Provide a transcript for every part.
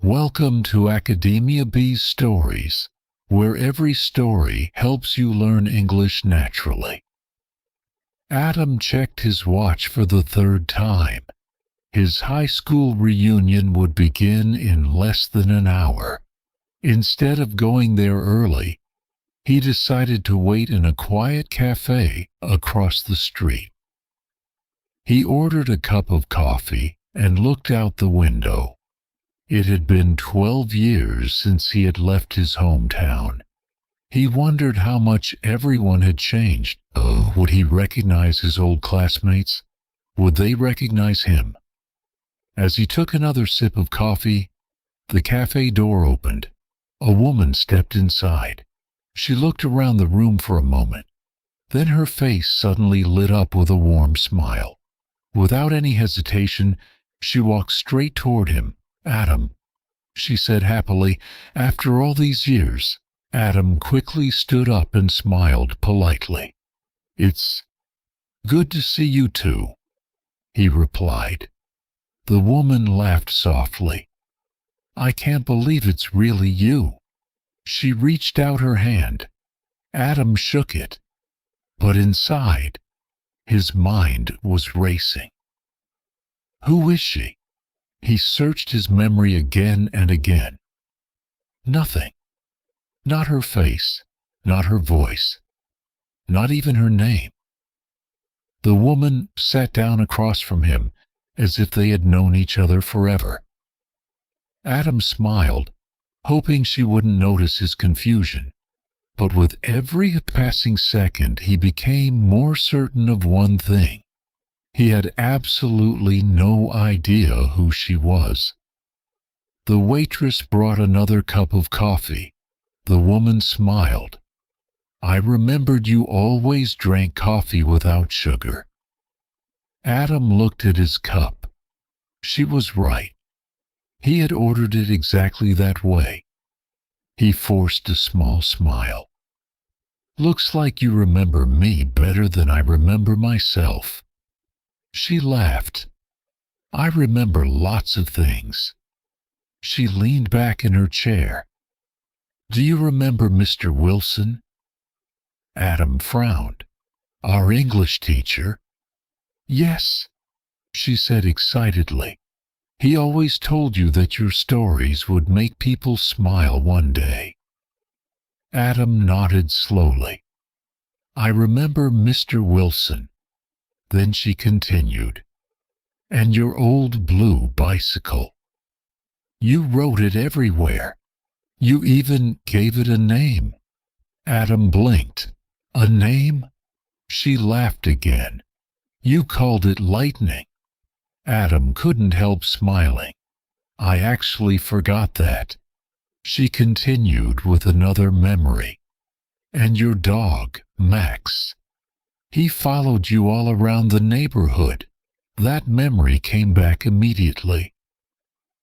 Welcome to AcademiaBees Stories, where every story helps you learn English naturally. Adam checked his watch for the third time. His high school reunion would begin in less than an hour. Instead of going there early, he decided to wait in a quiet cafe across the street. He ordered a cup of coffee and looked out the window. It had been 12 years since he had left his hometown. He wondered how much everyone had changed. Would he recognize his old classmates? Would they recognize him? As he took another sip of coffee, the cafe door opened. A woman stepped inside. She looked around the room for a moment. Then her face suddenly lit up with a warm smile. Without any hesitation, she walked straight toward him. "Adam," she said happily. After all these years, Adam quickly stood up and smiled politely. "It's good to see you too," he replied. The woman laughed softly. "I can't believe it's really you." She reached out her hand. Adam shook it, but inside, his mind was racing. Who is she? He searched his memory again and again. Nothing. Not her face, not her voice, not even her name. The woman sat down across from him as if they had known each other forever. Adam smiled, hoping she wouldn't notice his confusion, but with every passing second he became more certain of one thing. He had absolutely no idea who she was. The waitress brought another cup of coffee. The woman smiled. "I remembered you always drank coffee without sugar." Adam looked at his cup. She was right. He had ordered it exactly that way. He forced a small smile. "Looks like you remember me better than I remember myself." She laughed. "I remember lots of things." She leaned back in her chair. "Do you remember Mr. Wilson?" Adam frowned. "Our English teacher?" "Yes," she said excitedly. "He always told you that your stories would make people smile one day." Adam nodded slowly. "I remember Mr. Wilson." Then she continued, "And your old blue bicycle. You rode it everywhere. You even gave it a name." Adam blinked. "A name?" She laughed again. "You called it Lightning." Adam couldn't help smiling. "I actually forgot that." She continued with another memory. "And your dog, Max. He followed you all around the neighborhood." That memory came back immediately.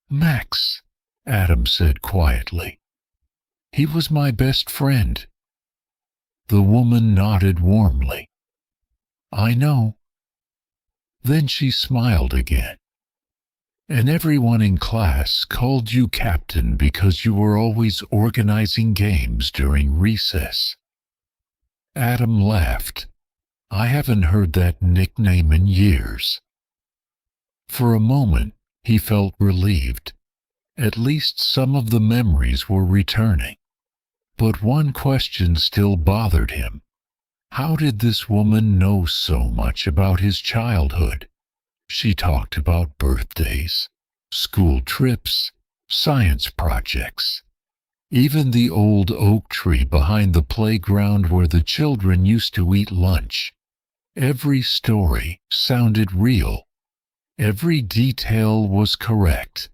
"Max," Adam said quietly. "He was my best friend." The woman nodded warmly. "I know." Then she smiled again. "And everyone in class called you captain because you were always organizing games during recess." Adam laughed. "I haven't heard that nickname in years." For a moment, he felt relieved. At least some of the memories were returning. But one question still bothered him. How did this woman know so much about his childhood? She talked about birthdays, school trips, science projects, even the old oak tree behind the playground where the children used to eat lunch. Every story sounded real. Every detail was correct.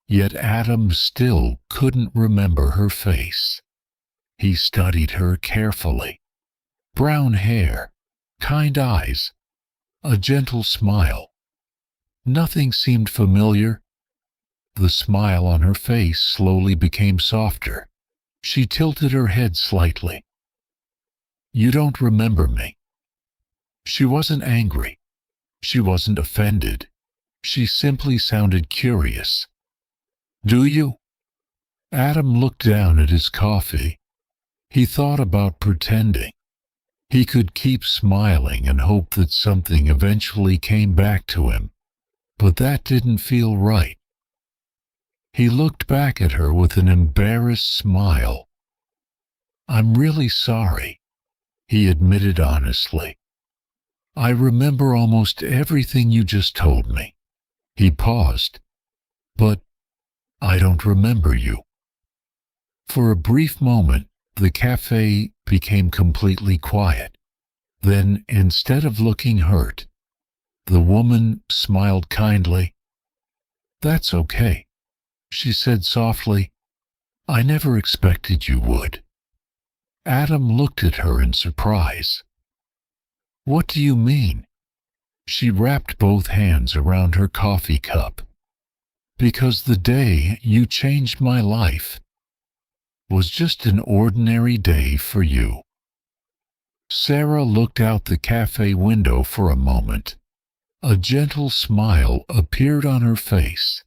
Yet Adam still couldn't remember her face. He studied her carefully. Brown hair, kind eyes, a gentle smile. Nothing seemed familiar. The smile on her face slowly became softer. She tilted her head slightly. "You don't remember me." She wasn't angry. She wasn't offended. She simply sounded curious. "Do you?" Adam looked down at his coffee. He thought about pretending. He could keep smiling and hope that something eventually came back to him, but that didn't feel right. He looked back at her with an embarrassed smile. "I'm really sorry," he admitted honestly. "I remember almost everything you just told me." He paused. "But I don't remember you." For a brief moment, the cafe became completely quiet. Then, instead of looking hurt, the woman smiled kindly. "That's okay," she said softly. "I never expected you would." Adam looked at her in surprise. "What do you mean?" She wrapped both hands around her coffee cup. "Because the day you changed my life was just an ordinary day for you." Sarah looked out the cafe window for a moment. A gentle smile appeared on her face,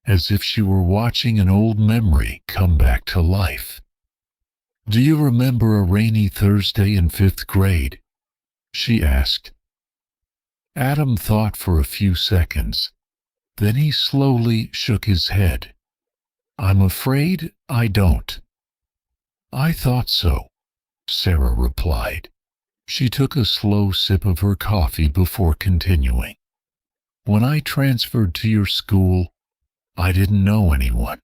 as if she were watching an old memory come back to life. "Do you remember a rainy Thursday in 5th grade?" she asked. Adam thought for a few seconds. Then he slowly shook his head. "I'm afraid I don't." "I thought so," Sarah replied. She took a slow sip of her coffee before continuing. "When I transferred to your school, I didn't know anyone.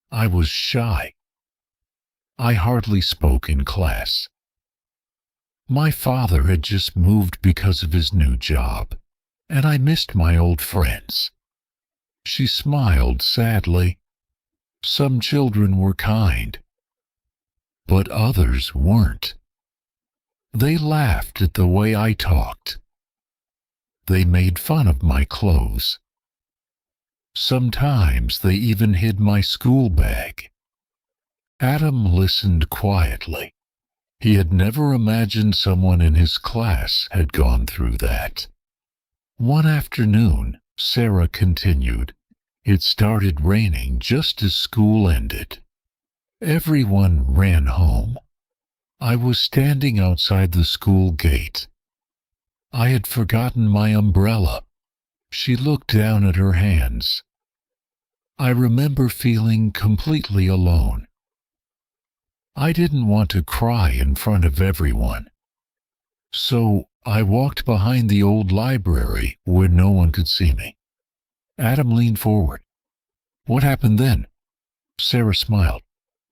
I was shy. I hardly spoke in class. My father had just moved because of his new job, and I missed my old friends." She smiled sadly. "Some children were kind, but others weren't. They laughed at the way I talked. They made fun of my clothes. Sometimes they even hid my school bag." Adam listened quietly. He had never imagined someone in his class had gone through that. One afternoon, Sarah continued, it started raining just as school ended. Everyone ran home. I was standing outside the school gate. I had forgotten my umbrella. She looked down at her hands. I remember feeling completely alone. I didn't want to cry in front of everyone. So I walked behind the old library where no one could see me." Adam leaned forward. "What happened then?" Sarah smiled.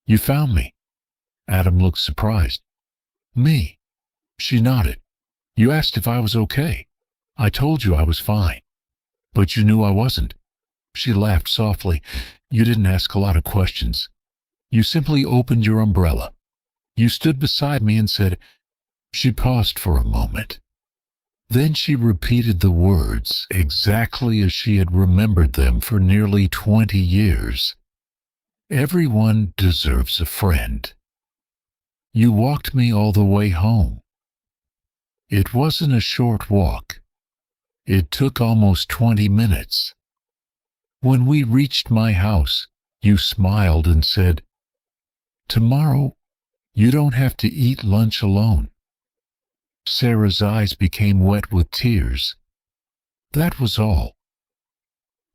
"You found me." Adam looked surprised. "Me?" She nodded. "You asked if I was okay. I told you I was fine. But you knew I wasn't." She laughed softly. "You didn't ask a lot of questions. You simply opened your umbrella. You stood beside me and said—" She paused for a moment. Then she repeated the words exactly as she had remembered them for nearly 20 years. "Everyone deserves a friend. You walked me all the way home. It wasn't a short walk. It took almost 20 minutes. When we reached my house, you smiled and said, 'Tomorrow, you don't have to eat lunch alone.'" Sarah's eyes became wet with tears. "That was all.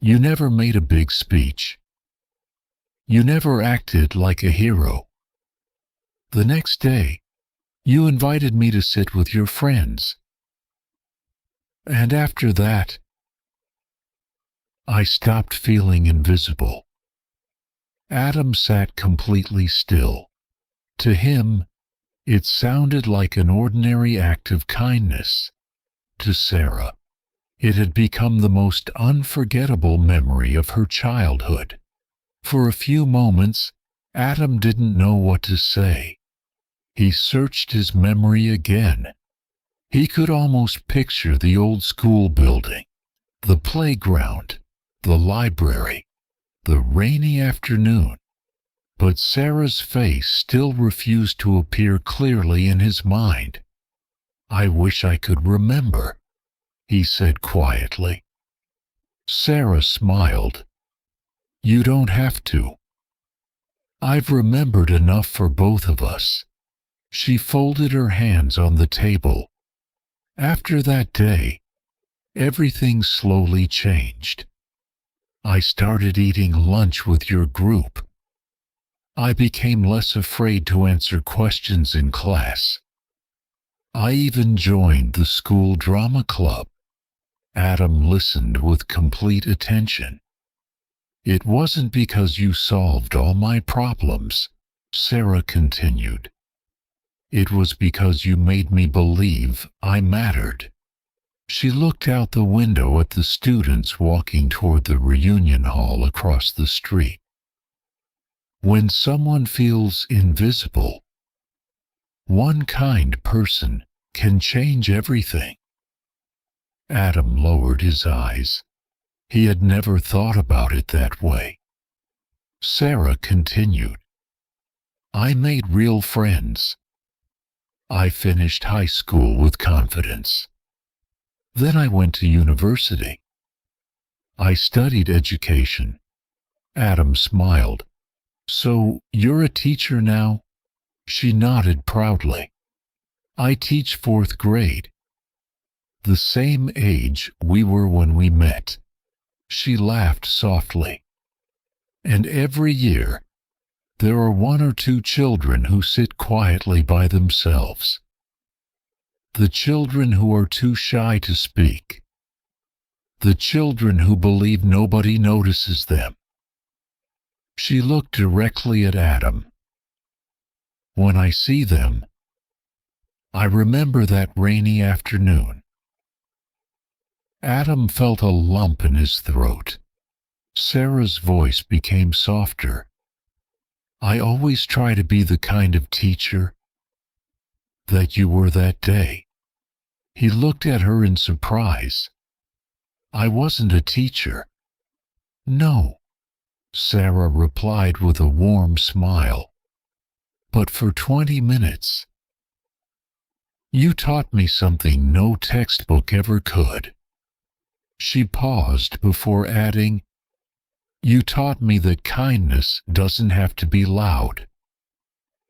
You never made a big speech. You never acted like a hero. The next day, you invited me to sit with your friends. And after that, I stopped feeling invisible." Adam sat completely still. To him, it sounded like an ordinary act of kindness. To Sarah, it had become the most unforgettable memory of her childhood. For a few moments, Adam didn't know what to say. He searched his memory again. He could almost picture the old school building, the playground, the library, the rainy afternoon. But Sarah's face still refused to appear clearly in his mind. "I wish I could remember," he said quietly. Sarah smiled. "You don't have to." I've remembered enough for both of us." She folded her hands on the table. "After that day, everything slowly changed. I started eating lunch with your group. I became less afraid to answer questions in class. I even joined the school drama club." Adam listened with complete attention. "It wasn't because you solved all my problems," Sarah continued. "It was because you made me believe I mattered." She looked out the window at the students walking toward the reunion hall across the street. When someone feels invisible, one kind person can change everything. Adam lowered his eyes. He had never thought about it that way. Sarah continued, "I made real friends. I finished high school with confidence. Then I went to university. I studied education." Adam smiled. "So you're a teacher now?" She nodded proudly. "I teach 4th grade. The same age we were when we met." She laughed softly. "And every year, there are 1 or 2 children who sit quietly by themselves. The children who are too shy to speak. The children who believe nobody notices them." She looked directly at Adam. "When I see them, I remember that rainy afternoon." Adam felt a lump in his throat. Sarah's voice became softer. "I always try to be the kind of teacher that you were that day." He looked at her in surprise. "I wasn't a teacher." "No," Sarah replied with a warm smile. "But for 20 minutes, you taught me something no textbook ever could." She paused before adding, "You taught me that kindness doesn't have to be loud.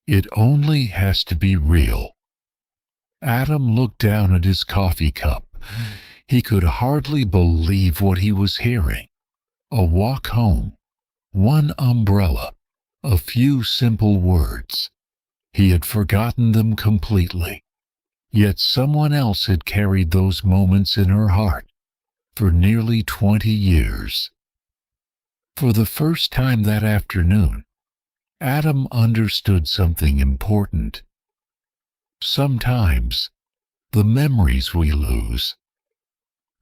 It only has to be real." Adam looked down at his coffee cup. He could hardly believe what he was hearing. A walk home, 1 umbrella, a few simple words. He had forgotten them completely. Yet someone else had carried those moments in her heart for nearly 20 years. For the first time that afternoon, Adam understood something important. Sometimes, the memories we lose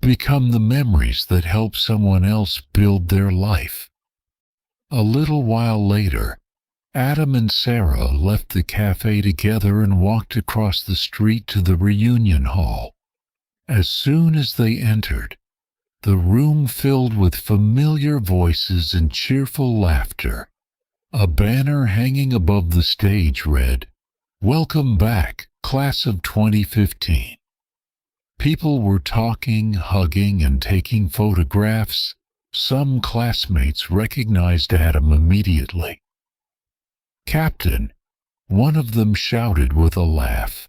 become the memories that help someone else build their life. A little while later, Adam and Sarah left the cafe together and walked across the street to the reunion hall. As soon as they entered, the room filled with familiar voices and cheerful laughter. A banner hanging above the stage read, "Welcome back, class of 2015. People were talking, hugging, and taking photographs. Some classmates recognized Adam immediately. "Captain," one of them shouted with a laugh.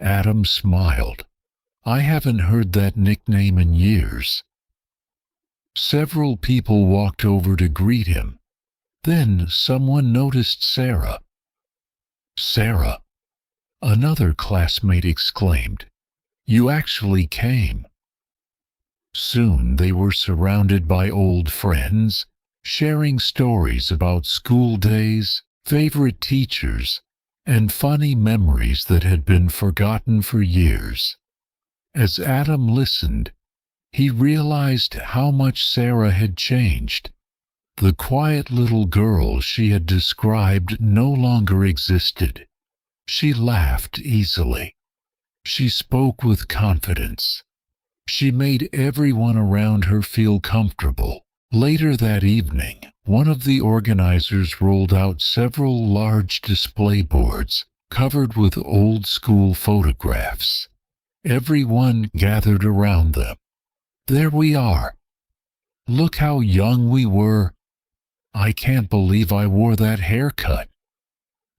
Adam smiled. "I haven't heard that nickname in years." Several people walked over to greet him. Then someone noticed Sarah. "Sarah," another classmate exclaimed, "you actually came." Soon they were surrounded by old friends, sharing stories about school days, favorite teachers, and funny memories that had been forgotten for years. As Adam listened, he realized how much Sarah had changed. The quiet little girl she had described no longer existed. She laughed easily. She spoke with confidence. She made everyone around her feel comfortable. Later that evening, one of the organizers rolled out several large display boards covered with old-school photographs. Everyone gathered around them. "There we are. Look how young we were. I can't believe I wore that haircut."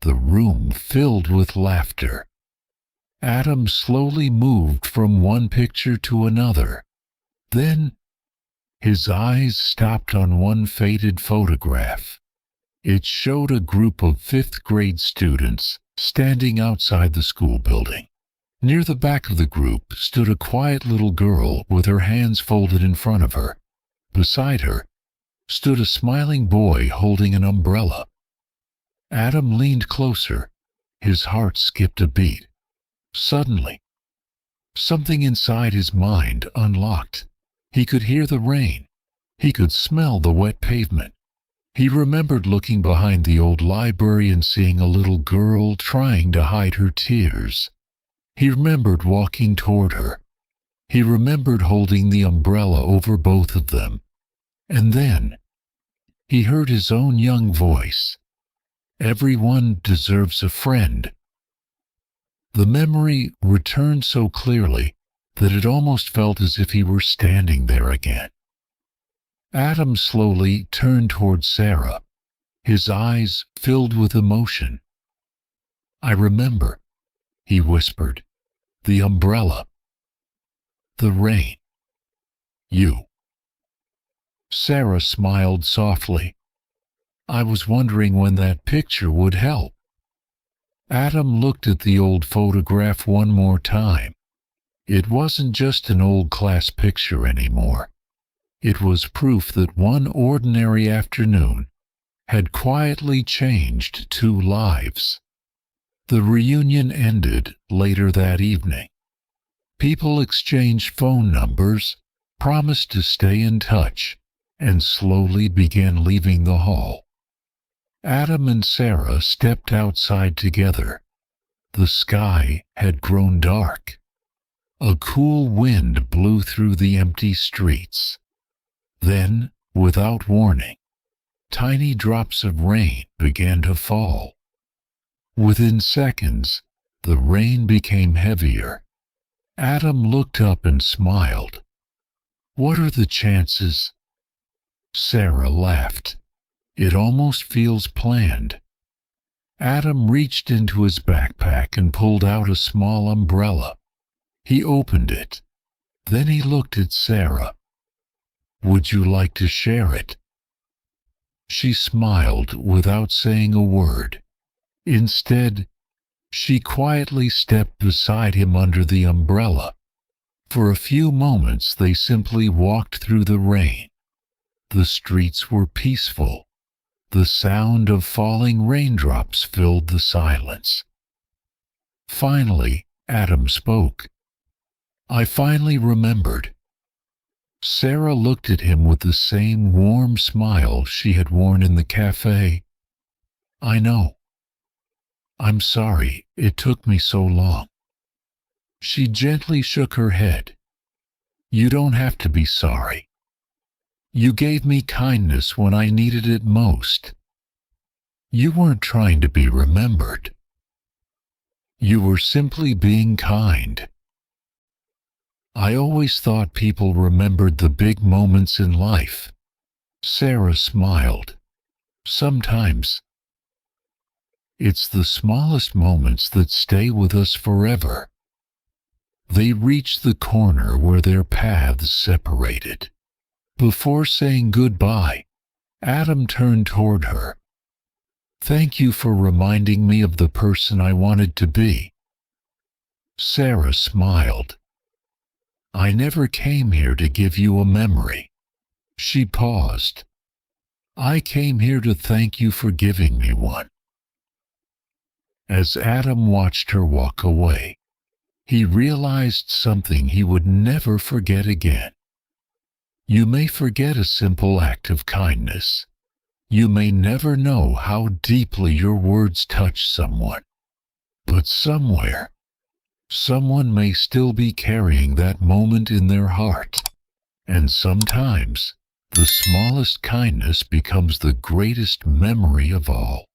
The room filled with laughter. Adam slowly moved from one picture to another. Then his eyes stopped on one faded photograph. It showed a group of fifth-grade students standing outside the school building. Near the back of the group stood a quiet little girl with her hands folded in front of her. Beside her stood a smiling boy holding an umbrella. Adam leaned closer. His heart skipped a beat. Suddenly, something inside his mind unlocked. He could hear the rain. He could smell the wet pavement. He remembered looking behind the old library and seeing a little girl trying to hide her tears. He remembered walking toward her. He remembered holding the umbrella over both of them. And then he heard his own young voice. "Everyone deserves a friend." The memory returned so clearly that it almost felt as if he were standing there again. Adam slowly turned toward Sarah, his eyes filled with emotion. "I remember," he whispered. "The umbrella. The rain. You." Sarah smiled softly. "I was wondering when that picture would help." Adam looked at the old photograph one more time. It wasn't just an old class picture anymore. It was proof that one ordinary afternoon had quietly changed two lives. The reunion ended later that evening. People exchanged phone numbers, promised to stay in touch, and slowly began leaving the hall. Adam and Sarah stepped outside together. The sky had grown dark. A cool wind blew through the empty streets. Then, without warning, tiny drops of rain began to fall. Within seconds, the rain became heavier. Adam looked up and smiled. "What are the chances?" Sarah laughed. "It almost feels planned." Adam reached into his backpack and pulled out a small umbrella. He opened it. Then he looked at Sarah. "Would you like to share it?" She smiled without saying a word. Instead, she quietly stepped beside him under the umbrella. For a few moments they simply walked through the rain. The streets were peaceful. The sound of falling raindrops filled the silence. Finally, Adam spoke. "I finally remembered." Sarah looked at him with the same warm smile she had worn in the cafe. "I know. I'm sorry it took me so long." She gently shook her head. "You don't have to be sorry. You gave me kindness when I needed it most. You weren't trying to be remembered. You were simply being kind." "I always thought people remembered the big moments in life." Sarah smiled. "Sometimes it's the smallest moments that stay with us forever." They reached the corner where their paths separated. Before saying goodbye, Adam turned toward her. "Thank you for reminding me of the person I wanted to be." Sarah smiled. "I never came here to give you a memory." She paused. "I came here to thank you for giving me one." As Adam watched her walk away, he realized something he would never forget again. You may forget a simple act of kindness. You may never know how deeply your words touch someone. But somewhere, someone may still be carrying that moment in their heart. And sometimes, the smallest kindness becomes the greatest memory of all.